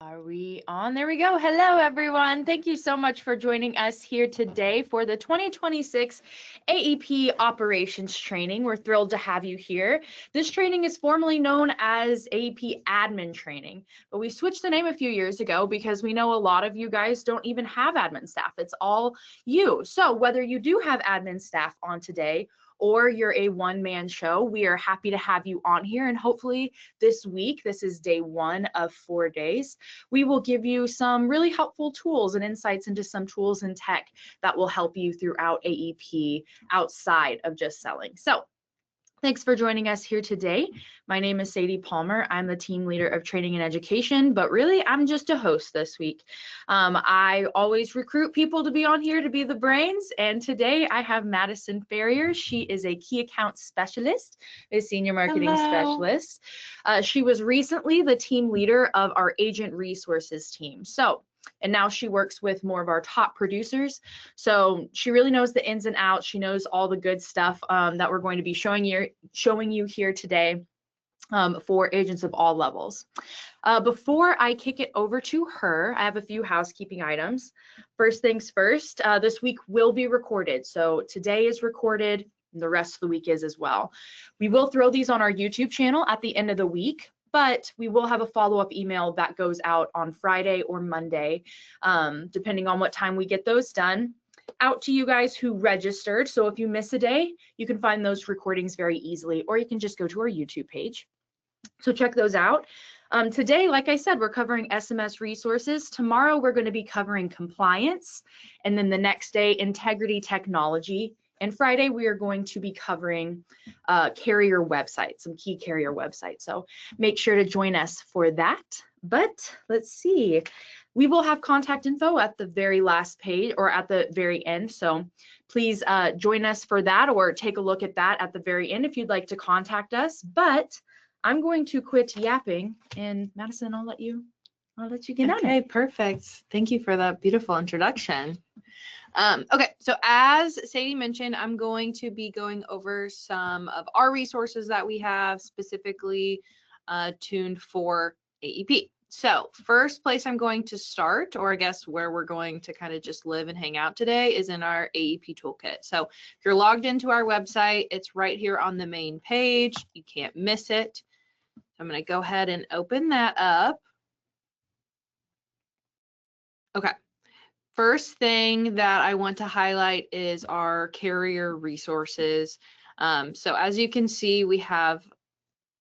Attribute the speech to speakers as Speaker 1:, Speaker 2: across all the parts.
Speaker 1: Are we on? There we go. Hello, everyone. Thank you so much for joining us here today for the 2026 AEP Operations Training. We're thrilled to have you here. This training is formally known as AEP Admin Training, but we switched the name a few years ago because we know a lot of you guys don't even have admin staff. It's all you. So whether you do have admin staff on today or you're a one-man show, we are happy to have you on here. And hopefully this week, this is day 1 of 4 days, we will give you some really helpful tools and insights into some tools and tech that will help you throughout AEP outside of just selling. So thanks for joining us here today. My name is Sadie Palmer. I'm the team leader of training and education, but really I'm just a host this week. I always recruit people to be on here to be the brains, and today I have Madison Ferrier. She is a key account specialist, a senior marketing specialist. She was recently the team leader of our agent resources team. And now she works with more of our top producers. So she really knows the ins and outs. She knows all the good stuff that we're going to be showing you here today for agents of all levels. Before I kick it over to her, I have a few housekeeping items. First things first, this week will be recorded. So today is recorded, and the rest of the week is as well. We will throw these on our YouTube channel at the end of the week, but we will have a follow-up email that goes out on Friday or Monday, depending on what time we get those done, out to you guys who registered. So if you miss a day, you can find those recordings very easily, or you can just go to our YouTube page. So check those out. Today, like I said, we're covering SMS resources. Tomorrow, we're going to be covering compliance. And then the next day, integrity technology. And Friday, we are going to be covering carrier websites, some key carrier websites. So make sure to join us for that. But let's see, we will have contact info at the very last page or at the very end. So please join us for that, or take a look at that at the very end if you'd like to contact us. But I'm going to quit yapping, and Madison, I'll let you get on it.
Speaker 2: Okay, perfect. Thank you for that beautiful introduction. Okay, so as Sadie mentioned, I'm going to be going over some of our resources that we have specifically tuned for AEP. So first place I'm going to start, or I guess where we're going to kind of just live and hang out today, is in our AEP toolkit. So if you're logged into our website, it's right here on the main page. You can't miss it. I'm going to go ahead and open that up. Okay. First thing that I want to highlight is our carrier resources. So as you can see, we have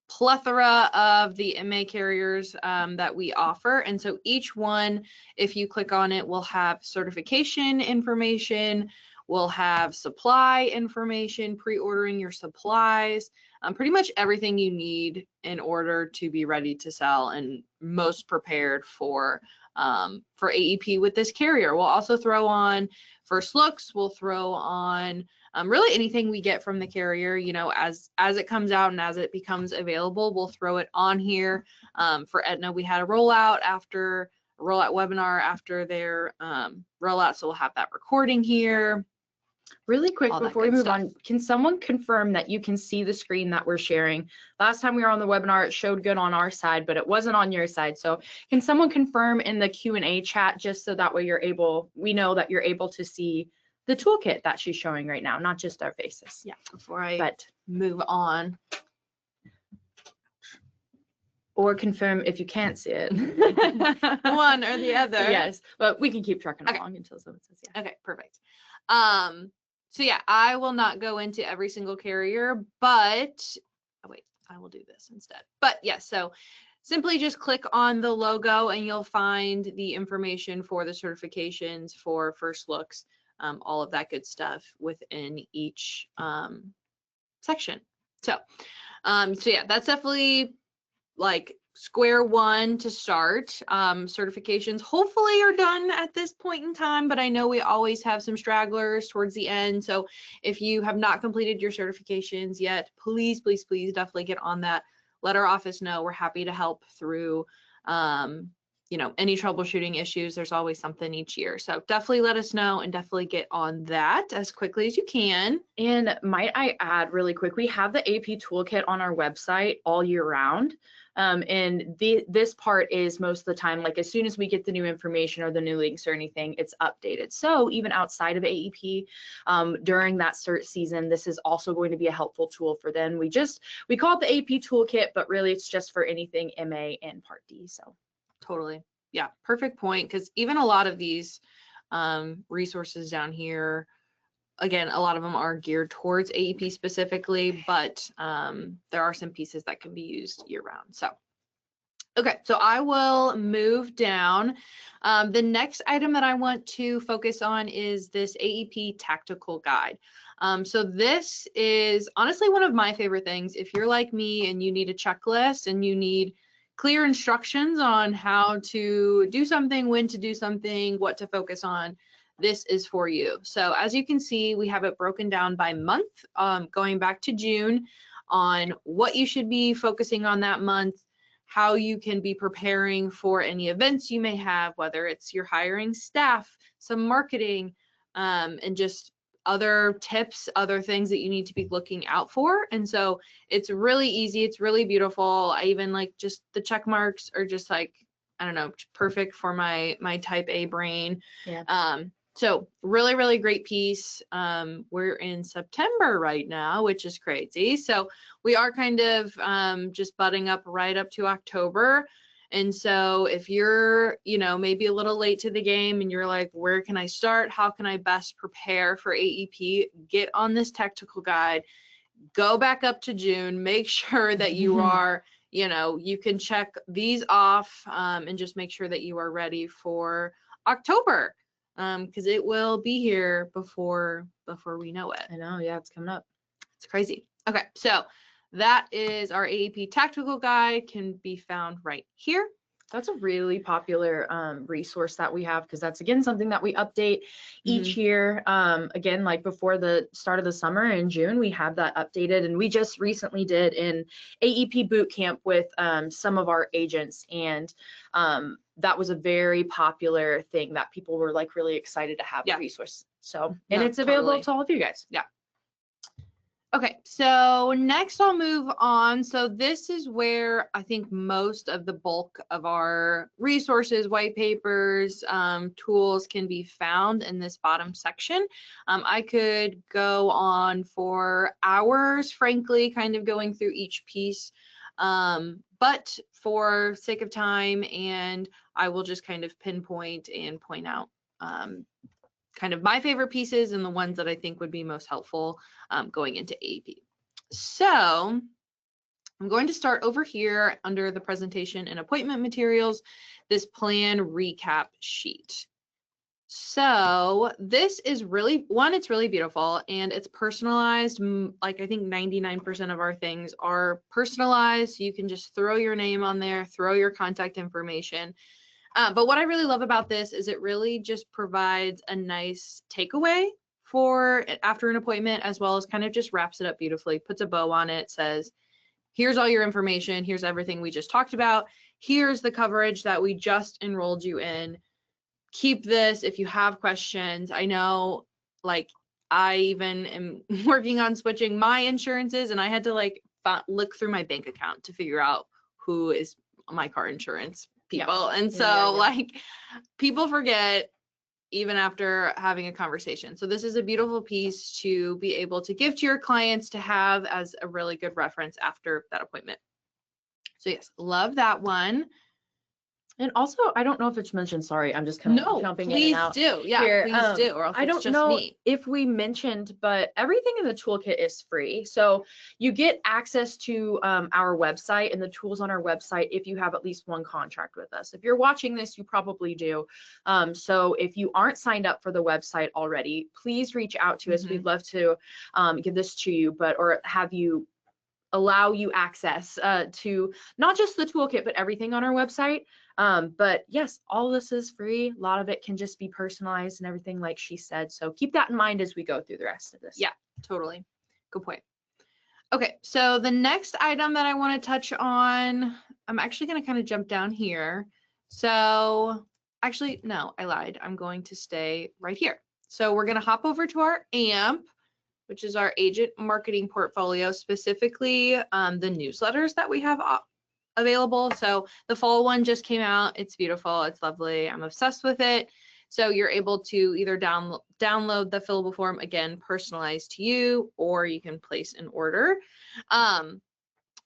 Speaker 2: plethora of the MA carriers that we offer. And so each one, if you click on it, will have certification information, will have supply information, pre-ordering your supplies, pretty much everything you need in order to be ready to sell and most prepared for AEP with this carrier. We'll also throw on first looks. We'll throw on really anything we get from the carrier, you know, as it comes out and as it becomes available, we'll throw it on here. For Aetna, we had a rollout webinar after their rollout, so we'll have that recording here.
Speaker 1: Really quick before we move on, can someone confirm that you can see the screen that we're sharing? Last time we were on the webinar, it showed good on our side, but it wasn't on your side. So can someone confirm in the Q&A chat, just so that way we know that you're able to see the toolkit that she's showing right now, not just our faces.
Speaker 2: Yeah, before I move on.
Speaker 1: Or confirm if you can't see it.
Speaker 2: One or the other.
Speaker 1: Yes, but we can keep trucking along until someone says yeah.
Speaker 2: Okay, perfect. So yeah, I will not go into every single carrier, but I will do this instead. But yes, so simply just click on the logo and you'll find the information for the certifications, for first looks, all of that good stuff within each section. So yeah, that's definitely like square one to start. Certifications hopefully are done at this point in time, but I know we always have some stragglers towards the end. So if you have not completed your certifications yet, please definitely get on that. Let our office know. We're happy to help through any troubleshooting issues. There's always something each year. So definitely let us know and definitely get on that as quickly as you can.
Speaker 1: And might I add really quick, we have the AP toolkit on our website all year round. And this part is most of the time, like as soon as we get the new information or the new links or anything, it's updated. So even outside of AEP, during that cert season, this is also going to be a helpful tool for them. We call it the AP toolkit, but really it's just for anything MA and Part D. So
Speaker 2: totally. Yeah, perfect point. Because even a lot of these resources down here, again, a lot of them are geared towards AEP specifically, but there are some pieces that can be used year round. So, okay, so I will move down. The next item that I want to focus on is this AEP tactical guide. So this is honestly one of my favorite things. If you're like me and you need a checklist and you need clear instructions on how to do something, when to do something, what to focus on, this is for you. So as you can see, we have it broken down by month, going back to June, on what you should be focusing on that month, how you can be preparing for any events you may have, whether it's you're hiring staff, some marketing, and just other tips, other things that you need to be looking out for. And so it's really easy. It's really beautiful. I even like just the check marks are just like, I don't know, perfect for my type A brain.
Speaker 1: yeah.
Speaker 2: So really, really great piece. We're in September right now, which is crazy. So we are kind of just butting up right up to October. And so if you're, maybe a little late to the game and you're like, where can I start? How can I best prepare for AEP? Get on this tactical guide, go back up to June, make sure that you are, you can check these off and just make sure that you are ready for October. Because it will be here before we know it.
Speaker 1: I know, yeah, it's coming up.
Speaker 2: It's crazy. Okay, so that is our AEP tactical guide, can be found right here.
Speaker 1: That's a really popular resource that we have, because that's again something that we update each year. Again, like before the start of the summer in June, we have that updated, and we just recently did an AEP boot camp with some of our agents, and that was a very popular thing that people were like really excited to have the resource. So, and it's available to all of you guys.
Speaker 2: Yeah. Okay, so next I'll move on. So this is where I think most of the bulk of our resources, white papers, tools can be found in this bottom section. I could go on for hours, frankly, kind of going through each piece. But for sake of time, and I will just kind of pinpoint and point out kind of my favorite pieces and the ones that I think would be most helpful going into AEP. So I'm going to start over here under the presentation and appointment materials, this plan recap sheet. So this is really, it's really beautiful and it's personalized. Like I think 99% of our things are personalized. You can just throw your name on there, throw your contact information. But what I really love about this is it really just provides a nice takeaway for after an appointment, as well as kind of just wraps it up beautifully, puts a bow on it, says, here's all your information, here's everything we just talked about, here's the coverage that we just enrolled you in. Keep this if you have questions. I know, like, I even am working on switching my insurances, and I had to like look through my bank account to figure out who is my car insurance people. And so like people forget even after having a conversation. So this is a beautiful piece to be able to give to your clients to have as a really good reference after that appointment. So yes, love that one.
Speaker 1: And also, I don't know if it's mentioned, sorry, I'm just kind of jumping in and out.
Speaker 2: Please do. Yeah,
Speaker 1: here.
Speaker 2: Please do. Or else
Speaker 1: I don't know if we mentioned, but everything in the toolkit is free. So you get access to our website and the tools on our website if you have at least one contract with us. If you're watching this, you probably do. So if you aren't signed up for the website already, please reach out to us. We'd love to give this to you, or have you allow you access to not just the toolkit, but everything on our website. But yes, all of this is free. A lot of it can just be personalized and everything like she said. So keep that in mind as we go through the rest of this.
Speaker 2: Yeah, totally. Good point. Okay, so the next item that I want to touch on, I'm actually going to kind of jump down here. So actually, no, I lied. I'm going to stay right here. So we're going to hop over to our AMP, which is our agent marketing portfolio, specifically the newsletters that we have available. So the fall one just came out. It's beautiful. It's lovely. I'm obsessed with it. So you're able to either download the fillable form, again, personalized to you, or you can place an order.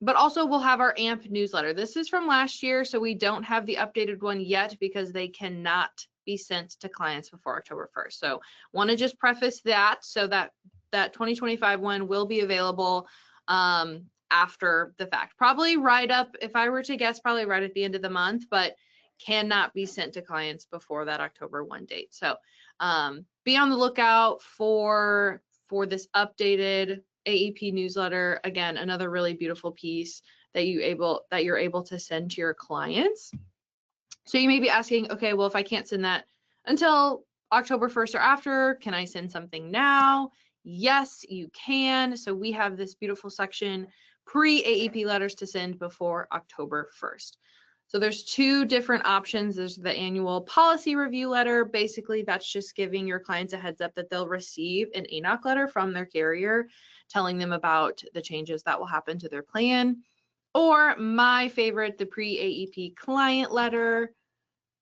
Speaker 2: But also we'll have our AMP newsletter. This is from last year, so we don't have the updated one yet because they cannot be sent to clients before October 1st. So want to just preface that so that 2025 one will be available after the fact. Probably right up, if I were to guess, probably right at the end of the month, but cannot be sent to clients before that October 1 date. So be on the lookout for this updated AEP newsletter. Again, another really beautiful piece that you're able to send to your clients. So you may be asking, okay, well, if I can't send that until October 1st or after, can I send something now? Yes, you can. So we have this beautiful section, pre-AEP letters to send before October 1st. So there's two different options. There's the annual policy review letter. Basically, that's just giving your clients a heads up that they'll receive an ANOC letter from their carrier telling them about the changes that will happen to their plan. Or my favorite, the pre-AEP client letter.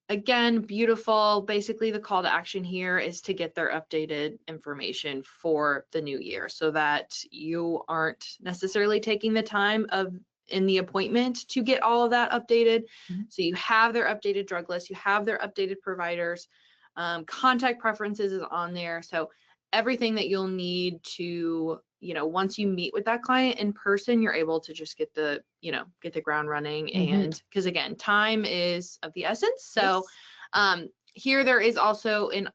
Speaker 2: Again, beautiful. Basically, the call to action here is to get their updated information for the new year so that you aren't necessarily taking the time in the appointment to get all of that updated. So you have their updated drug list, you have their updated providers, contact preferences is on there. So everything that you'll need to, once you meet with that client in person, you're able to just get the ground running. And because again, time is of the essence. So here there is also an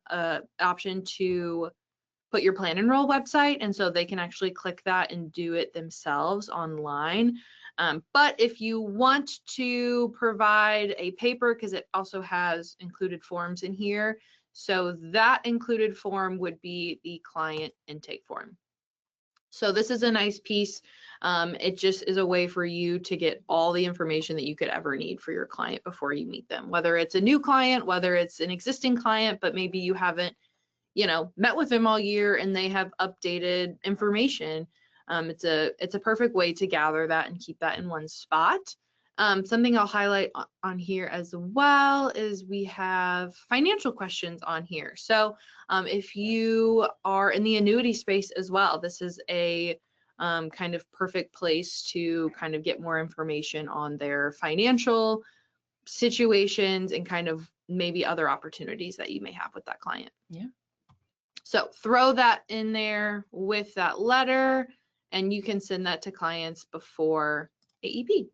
Speaker 2: option to put your plan enroll website, and so they can actually click that and do it themselves online. But if you want to provide a paper, because it also has included forms in here, so that included form would be the client intake form. So this is a nice piece. It just is a way for you to get all the information that you could ever need for your client before you meet them, whether it's a new client, whether it's an existing client, but maybe you haven't met with them all year and they have updated information. It's a perfect way to gather that and keep that in one spot. Something I'll highlight on here as well is we have financial questions on here. So if you are in the annuity space as well, this is a kind of perfect place to kind of get more information on their financial situations and kind of maybe other opportunities that you may have with that client.
Speaker 1: Yeah.
Speaker 2: So throw that in there with that letter, and you can send that to clients before AEP.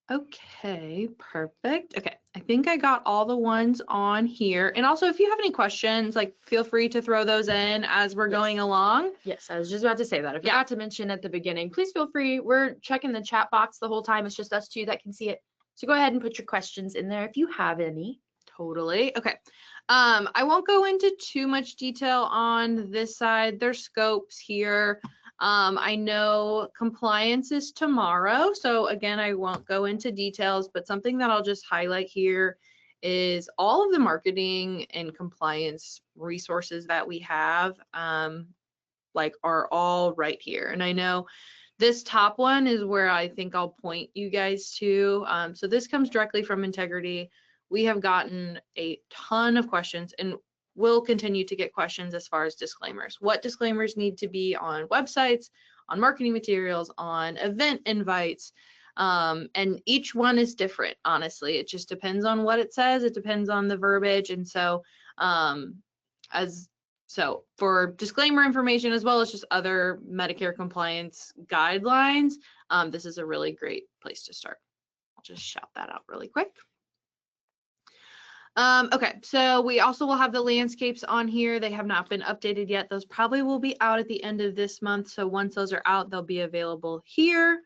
Speaker 2: Okay, perfect. Okay, I think I got all the ones on here. And also, if you have any questions, feel free to throw those in as we're going along.
Speaker 1: Yes, I was just about to say that. I forgot to mention at the beginning, please feel free. We're checking the chat box the whole time. It's just us two that can see it. So go ahead and put your questions in there if you have any.
Speaker 2: Totally. Okay. I won't go into too much detail on this side. There's scopes here. I know compliance is tomorrow, so again, I won't go into details, but something that I'll just highlight here is all of the marketing and compliance resources that we have are all right here. And I know this top one is where I think I'll point you guys to. So this comes directly from Integrity. We have gotten a ton of questions and will continue to get questions as far as disclaimers. What disclaimers need to be on websites, on marketing materials, on event invites, and each one is different, honestly. It just depends on what it says. It depends on the verbiage. And so for disclaimer information, as well as just other Medicare compliance guidelines, this is a really great place to start. I'll just shout that out really quick. Okay, so we also will have the landscapes on here. They have not been updated yet. Those probably will be out at the end of this month. So once those are out, they'll be available here.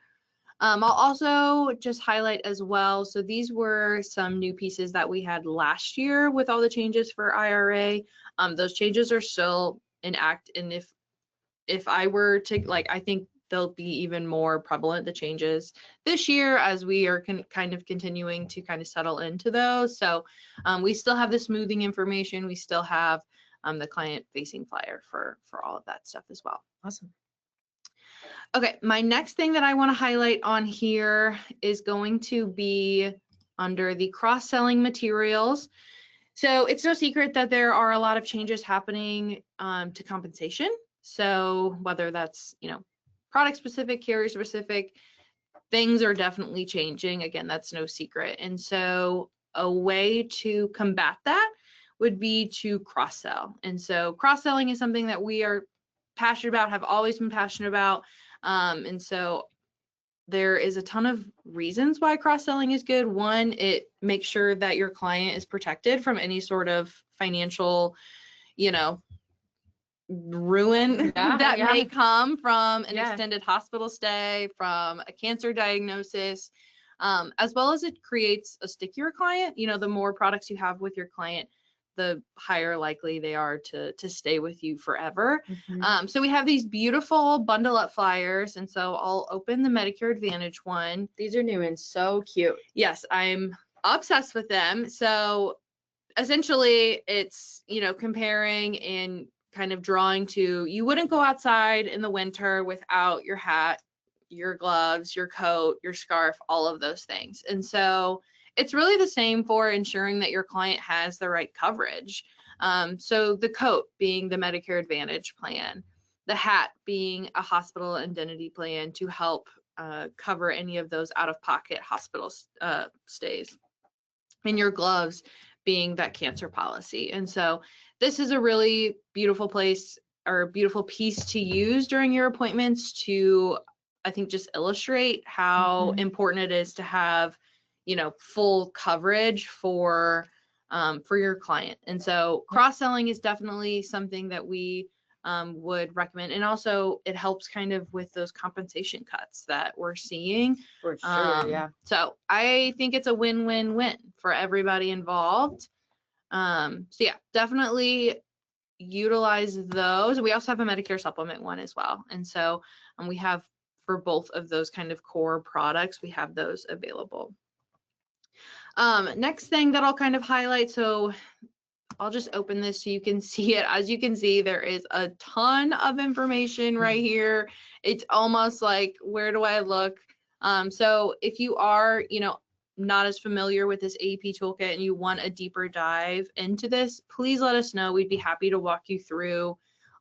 Speaker 2: I'll also just highlight as well. So these were some new pieces that we had last year with all the changes for IRA. Those changes are still in act. And if I were to, I think they'll be even more prevalent, the changes this year, as we are kind of continuing to kind of settle into those. So we still have the smoothing information. We still have the client facing flyer for all of that stuff as well.
Speaker 1: Awesome.
Speaker 2: Okay, my next thing that I want to highlight on here is going to be under the cross-selling materials. So it's no secret that there are a lot of changes happening to compensation. So whether that's, product specific, carrier specific, things are definitely changing. Again, that's no secret. And so a way to combat that would be to cross-sell. And so cross-selling is something that we are passionate about, have always been passionate about. And so there is a ton of reasons why cross-selling is good. One, it makes sure that your client is protected from any sort of financial, ruin that may come from an extended hospital stay, from a cancer diagnosis, as well as it creates a stickier client. The more products you have with your client, the higher likely they are to stay with you forever. So we have these beautiful bundle up flyers, and so I'll open the Medicare Advantage one.
Speaker 1: These are new and so cute.
Speaker 2: Yes, I'm obsessed with them. So essentially it's, comparing and kind of drawing to, you wouldn't go outside in the winter without your hat, your gloves, your coat, your scarf, all of those things. And so it's really the same for ensuring that your client has the right coverage. So the coat being the Medicare Advantage plan, the hat being a hospital indemnity plan to help cover any of those out-of-pocket hospital stays, and your gloves being that cancer policy. And so this is a really beautiful place, or beautiful piece to use during your appointments to, I think, just illustrate how important it is to have, full coverage for your client. And so cross-selling is definitely something that we would recommend. And also it helps kind of with those compensation cuts that we're seeing.
Speaker 1: For sure, yeah.
Speaker 2: So I think it's a win-win-win for everybody involved. So yeah, definitely utilize those. We also have a Medicare supplement one as well. And so we have, for both of those kind of core products, we have those available. Next thing that I'll kind of highlight, so I'll just open this so you can see it. As you can see, there is a ton of information right here. It's almost like, where do I look? So if you are, not as familiar with this AEP toolkit and you want a deeper dive into this, please let us know. We'd be happy to walk you through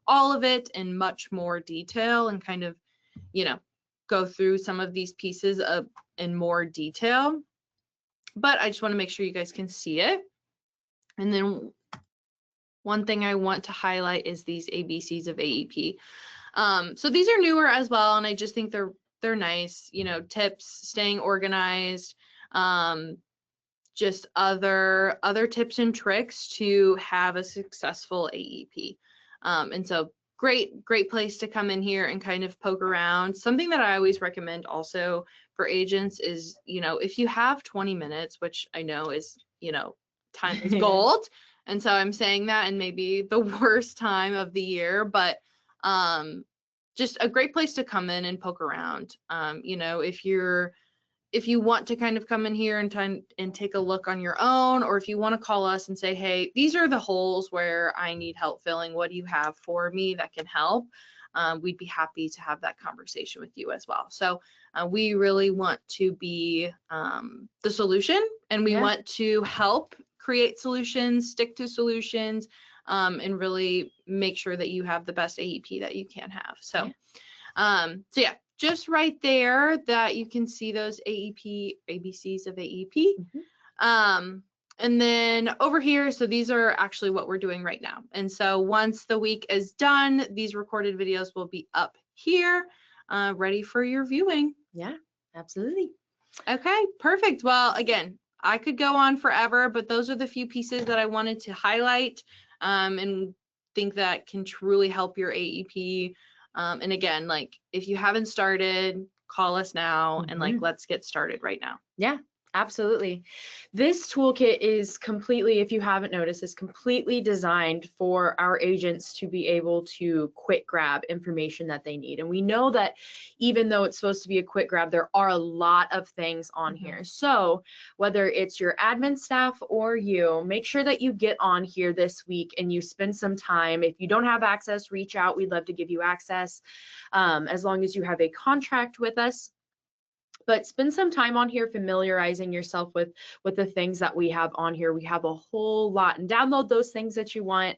Speaker 2: all of it in much more detail and kind of, go through some of these pieces in more detail. But I just want to make sure you guys can see it. And then one thing I want to highlight is these ABCs of AEP. So these are newer as well, and I just think they're nice, tips, staying organized, just other tips and tricks to have a successful AEP. And so great place to come in here and kind of poke around. Something that I always recommend also for agents is, if you have 20 minutes, which I know is, time is gold. And so I'm saying that in maybe the worst time of the year, but just a great place to come in and poke around. If you want to kind of come in here and take a look on your own, or if you want to call us and say, hey, these are the holes where I need help filling, what do you have for me that can help? We'd be happy to have that conversation with you as well. So we really want to be the solution, and we want to help create solutions, stick to solutions, and really make sure that you have the best AEP that you can have. So, yeah, just right there that you can see those ABCs of AEP. And then over here, so these are actually what we're doing right now. And so once the week is done, these recorded videos will be up here, ready for your viewing.
Speaker 1: Yeah, absolutely.
Speaker 2: Okay, perfect. Well, again, I could go on forever, but those are the few pieces that I wanted to highlight and think that can truly help your AEP. And again, like, if you haven't started, call us now and let's get started right now.
Speaker 1: Yeah, Absolutely. This toolkit is completely, if you haven't noticed, is completely designed for our agents to be able to quick grab information that they need. And we know that even though it's supposed to be a quick grab, there are a lot of things on here. So whether it's your admin staff or you, make sure that you get on here this week and you spend some time. If you don't have access, reach out. We'd love to give you access as long as you have a contract with us. But spend some time on here familiarizing yourself with the things that we have on here. We have a whole lot, and download those things that you want.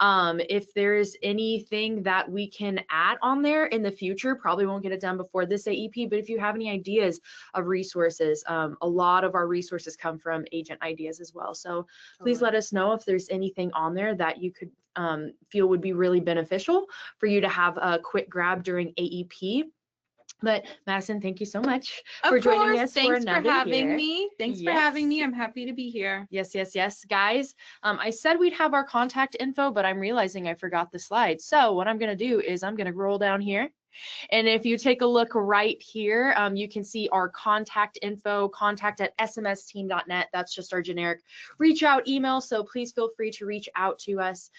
Speaker 1: If there's anything that we can add on there in the future, probably won't get it done before this AEP, but if you have any ideas of resources, a lot of our resources come from agent ideas as well. So please let us know if there's anything on there that you could feel would be really beneficial for you to have a quick grab during AEP. But Madison, thank you so much for joining us for another
Speaker 2: Thanks for having
Speaker 1: year.
Speaker 2: me. Thanks for having me. I'm happy to be here.
Speaker 1: Yes, yes, yes, guys. I said we'd have our contact info, but I'm realizing I forgot the slide. So what I'm going to do is I'm going to roll down here. And if you take a look right here, you can see our contact info, contact@smsteam.net. That's just our generic reach out email. So please feel free to reach out to us.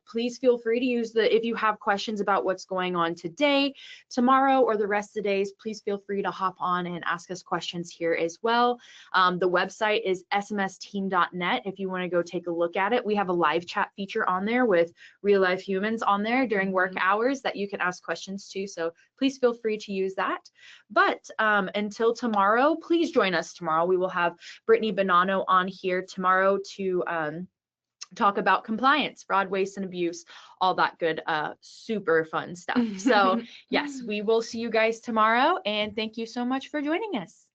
Speaker 1: Please feel free to use if you have questions about what's going on today, tomorrow, or the rest of the days, please feel free to hop on and ask us questions here as well. The website is smsteam.net. If you want to go take a look at it, we have a live chat feature on there with real life humans on there during work hours that you can ask questions to, so please feel free to use that. But until tomorrow, please join us tomorrow. We will have Brittany Bonanno on here tomorrow to talk about compliance, fraud, waste, and abuse, all that good, super fun stuff. So yes, we will see you guys tomorrow, and thank you so much for joining us.